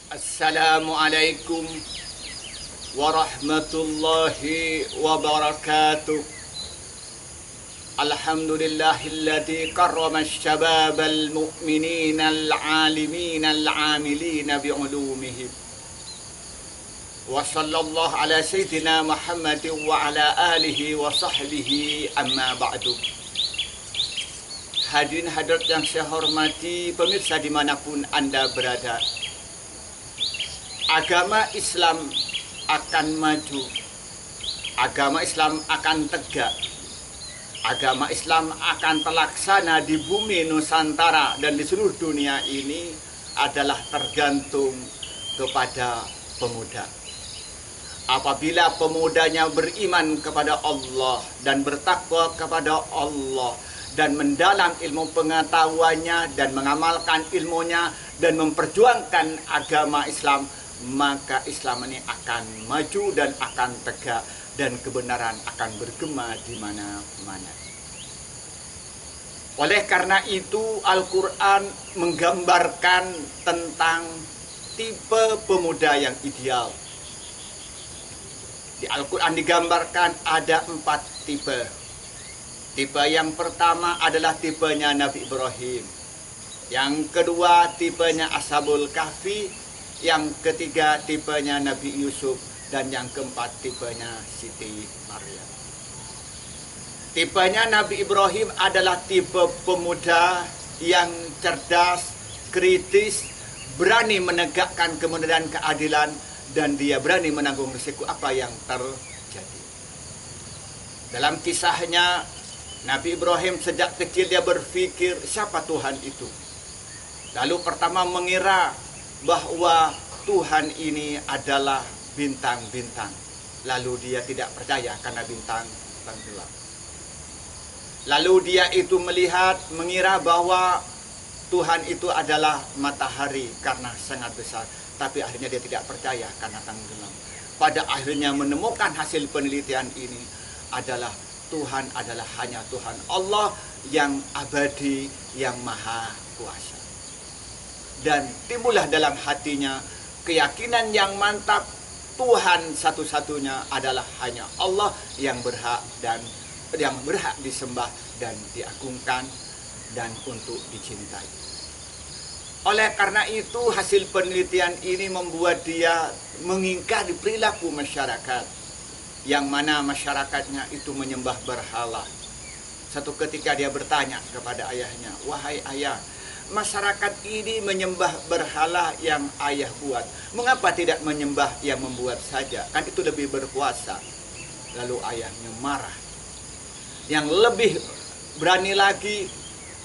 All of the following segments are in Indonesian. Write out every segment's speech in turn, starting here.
Assalamualaikum warahmatullahi wabarakatuh. Alhamdulillahilladzi karrama asy-syababal mu'minina al-'alimina al-'amilina bi'ulumihim. Wa sallallahu ala sayyidina Muhammadin wa ala alihi wa sahbihi amma ba'du. Hadirin hadirat yang saya hormati, pemirsa dimanapun Anda berada, agama Islam akan maju, agama Islam akan tegak, agama Islam akan terlaksana di bumi Nusantara dan di seluruh dunia ini adalah tergantung kepada pemuda. Apabila pemudanya beriman kepada Allah dan bertakwa kepada Allah dan mendalam ilmu pengetahuannya dan mengamalkan ilmunya dan memperjuangkan agama Islam, maka Islam ini akan maju dan akan tegak dan kebenaran akan bergema di mana-mana. Oleh karena itu Al-Quran menggambarkan tentang tipe pemuda yang ideal. Di Al-Quran digambarkan ada 4 tipe. Tipe yang pertama adalah tipenya Nabi Ibrahim. Yang kedua tipenya Ashabul Kahfi. Yang ketiga tipenya Nabi Yusuf. Dan yang keempat tipenya Siti Maryam. Tipenya Nabi Ibrahim adalah tipe pemuda yang cerdas, kritis, berani menegakkan kebenaran keadilan, dan dia berani menanggung risiko apa yang terjadi. Dalam kisahnya, Nabi Ibrahim sejak kecil dia berpikir siapa Tuhan itu. Lalu pertama mengira bahwa Tuhan ini adalah bintang-bintang. Lalu dia tidak percaya karena bintang tenggelam. Lalu dia itu mengira bahwa Tuhan itu adalah matahari karena sangat besar. Tapi akhirnya dia tidak percaya karena tenggelam. Pada akhirnya menemukan hasil penelitian ini adalah Tuhan adalah hanya Tuhan Allah yang abadi, yang maha kuasa. Dan timbullah dalam hatinya keyakinan yang mantap, Tuhan satu-satunya adalah hanya Allah yang berhak dan yang berhak disembah dan diagungkan dan untuk dicintai. Oleh karena itu hasil penelitian ini membuat dia mengingkari perilaku masyarakat, yang mana masyarakatnya itu menyembah berhala. Satu ketika dia bertanya kepada ayahnya, "Wahai ayah, masyarakat ini menyembah berhala yang ayah buat. Mengapa tidak menyembah yang membuat saja? Kan itu lebih berkuasa." Lalu ayahnya marah. Yang lebih berani lagi,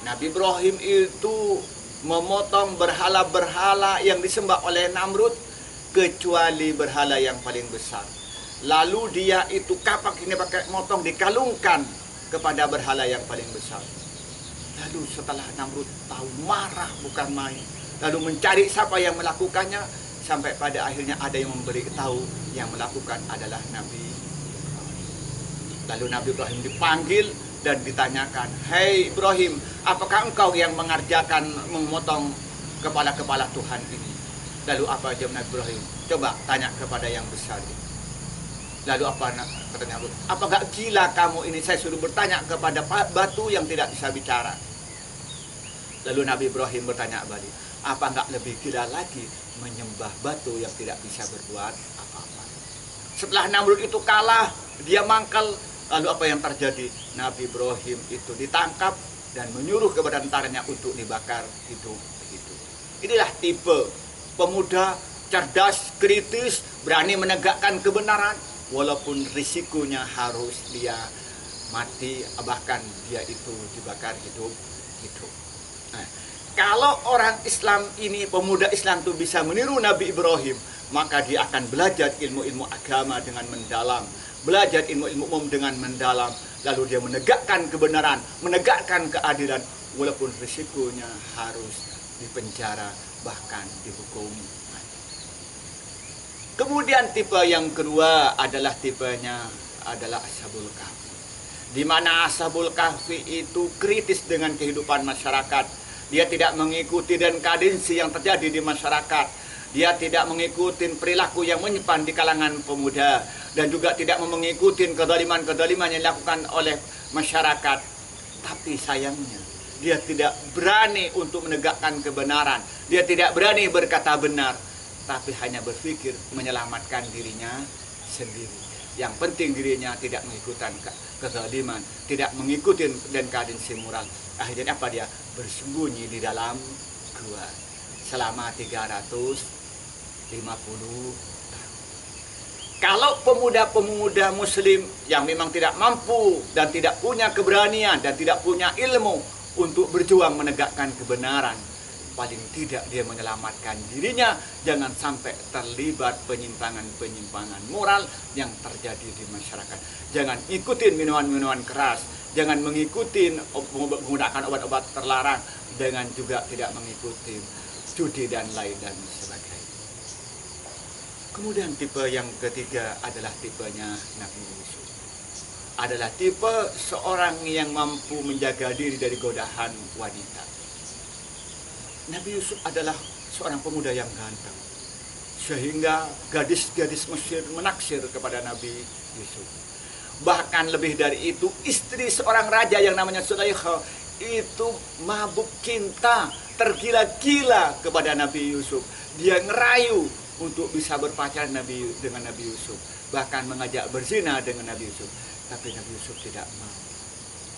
Nabi Ibrahim itu memotong berhala-berhala yang disembah oleh Namrud kecuali berhala yang paling besar. Lalu dia itu kapak ini pakai motong dikalungkan kepada berhala yang paling besar. Lalu setelah Namrud tahu, marah bukan main. Lalu mencari siapa yang melakukannya, sampai pada akhirnya ada yang memberitahu yang melakukan adalah Nabi Ibrahim. Lalu Nabi Ibrahim dipanggil dan ditanyakan, "Hei Ibrahim, apakah engkau yang mengerjakan memotong kepala-kepala Tuhan ini?" Lalu apa jawab Nabi Ibrahim? "Coba tanya kepada yang besar ini." Lalu apa katanya? "Apa gak gila kamu ini? Saya suruh bertanya kepada batu yang tidak bisa bicara." Lalu Nabi Ibrahim bertanya balik, "Apa gak lebih gila lagi menyembah batu yang tidak bisa berbuat apa-apa?" Setelah Namrud itu kalah, dia mangkal. Lalu apa yang terjadi? Nabi Ibrahim itu ditangkap dan menyuruh kepada tentaranya untuk dibakar hidup-hidup. Inilah tipe pemuda cerdas, kritis, berani menegakkan kebenaran, walaupun risikonya harus dia mati, bahkan dia itu dibakar hidup-hidup. Nah, kalau orang Islam ini, pemuda Islam itu bisa meniru Nabi Ibrahim, maka dia akan belajar ilmu-ilmu agama dengan mendalam, belajar ilmu-ilmu umum dengan mendalam, lalu dia menegakkan kebenaran, menegakkan keadilan, walaupun risikonya harus dipenjara, bahkan dihukum mati. Kemudian tipe yang kedua adalah tipenya adalah Ashabul Kahfi. Di mana Ashabul Kahfi itu kritis dengan kehidupan masyarakat. Dia tidak mengikuti dan kadensi yang terjadi di masyarakat. Dia tidak mengikuti perilaku yang menyimpang di kalangan pemuda, dan juga tidak mengikuti kezaliman-kezaliman yang dilakukan oleh masyarakat. Tapi sayangnya, dia tidak berani untuk menegakkan kebenaran. Dia tidak berani berkata benar, tapi hanya berpikir menyelamatkan dirinya sendiri. Yang penting dirinya tidak mengikuti kezaliman, tidak mengikuti dan kadensi moral. Akhirnya apa dia? Bersembunyi di dalam gua selama 350 tahun. Kalau pemuda-pemuda muslim yang memang tidak mampu dan tidak punya keberanian dan tidak punya ilmu untuk berjuang menegakkan kebenaran, paling tidak dia menyelamatkan dirinya jangan sampai terlibat penyimpangan-penyimpangan moral yang terjadi di masyarakat. Jangan ikutin minuman-minuman keras, jangan mengikuti menggunakan obat-obat terlarang, dengan juga tidak mengikuti judi dan lain dan sebagainya. Kemudian tipe yang ketiga adalah tipenya Nabi Yusuf. Adalah tipe seorang yang mampu menjaga diri dari godaan wanita. Nabi Yusuf adalah seorang pemuda yang ganteng, sehingga gadis-gadis Mesir menaksir kepada Nabi Yusuf. Bahkan lebih dari itu, istri seorang raja yang namanya Sulaikha itu mabuk cinta, tergila-gila kepada Nabi Yusuf. Dia ngerayu untuk bisa berpacaran dengan Nabi Yusuf, bahkan mengajak berzina dengan Nabi Yusuf. Tapi Nabi Yusuf tidak mau.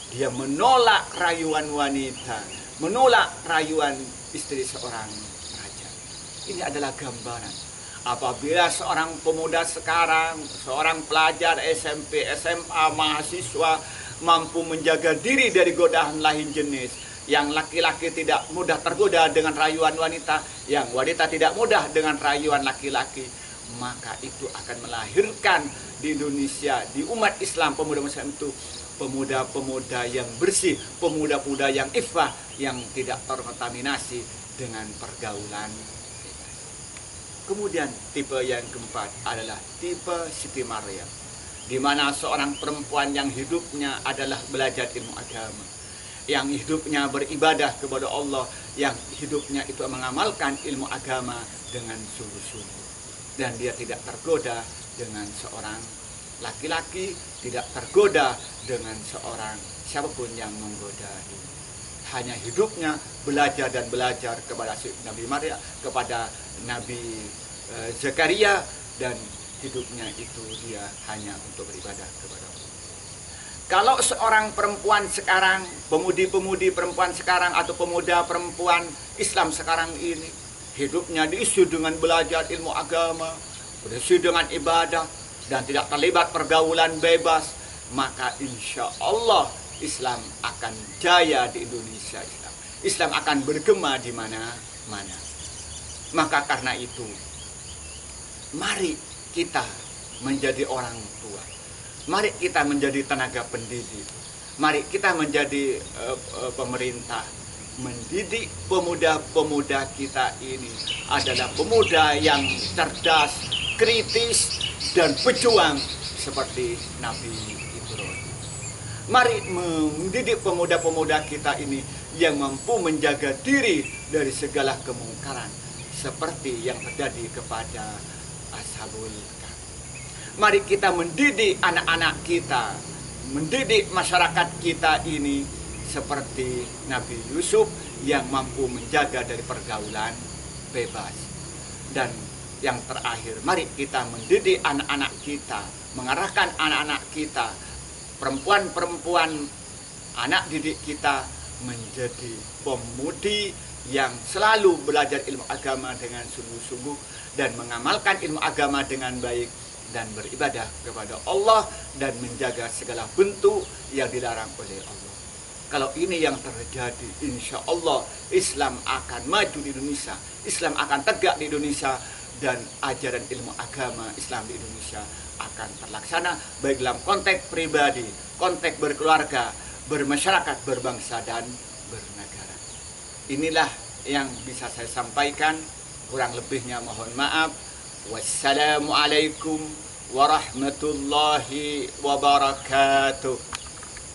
Dia menolak rayuan wanita, menolak rayuan istri seorang raja. Ini adalah gambaran apabila seorang pemuda sekarang, seorang pelajar SMP, SMA, mahasiswa mampu menjaga diri dari godaan lain jenis, yang laki-laki tidak mudah tergoda dengan rayuan wanita, yang wanita tidak mudah dengan rayuan laki-laki, maka itu akan melahirkan di Indonesia, di umat Islam, pemuda Muslim itu pemuda-pemuda yang bersih, pemuda-pemuda yang iffah, yang tidak terkontaminasi dengan pergaulan. Kemudian tipe yang keempat adalah tipe Siti Maryam, di mana seorang perempuan yang hidupnya adalah belajar ilmu agama, yang hidupnya beribadah kepada Allah, yang hidupnya itu mengamalkan ilmu agama dengan sungguh-sungguh. Dan dia tidak tergoda dengan seorang laki-laki, tidak tergoda dengan seorang siapapun yang menggoda dia. Hanya hidupnya belajar dan belajar kepada Nabi Maryam, kepada Nabi Zakaria, dan hidupnya itu dia hanya untuk beribadah kepada Allah. Kalau seorang perempuan sekarang, pemudi-pemudi perempuan sekarang, atau pemuda perempuan Islam sekarang ini, hidupnya diisi dengan belajar ilmu agama, diisi dengan ibadah, dan tidak terlibat pergaulan bebas, maka insya Allah Islam akan jaya di Indonesia. Islam akan bergema di mana-mana. Maka karena itu, mari kita menjadi orang tua. Mari kita menjadi tenaga pendidik. Mari kita menjadi pemerintah. Mendidik pemuda-pemuda kita ini adalah pemuda yang cerdas, kritis, dan pejuang seperti Nabi Ibrahim. Mari mendidik pemuda-pemuda kita ini yang mampu menjaga diri dari segala kemungkaran, seperti yang terjadi kepada Ashabul Kahfi. Mari kita mendidik anak-anak kita, mendidik masyarakat kita ini seperti Nabi Yusuf yang mampu menjaga dari pergaulan bebas. Dan yang terakhir, mari kita mendidik anak-anak kita, mengarahkan anak-anak kita, perempuan-perempuan anak didik kita menjadi pemudi yang selalu belajar ilmu agama dengan sungguh-sungguh dan mengamalkan ilmu agama dengan baik, dan beribadah kepada Allah dan menjaga segala bentuk yang dilarang oleh Allah. Kalau ini yang terjadi, insya Allah Islam akan maju di Indonesia, Islam akan tegak di Indonesia, dan ajaran ilmu agama Islam di Indonesia akan terlaksana baik dalam konteks pribadi, konteks berkeluarga, bermasyarakat, berbangsa, dan bernegara. Inilah yang bisa saya sampaikan, kurang lebihnya mohon maaf. Wassalamualaikum warahmatullahi wabarakatuh.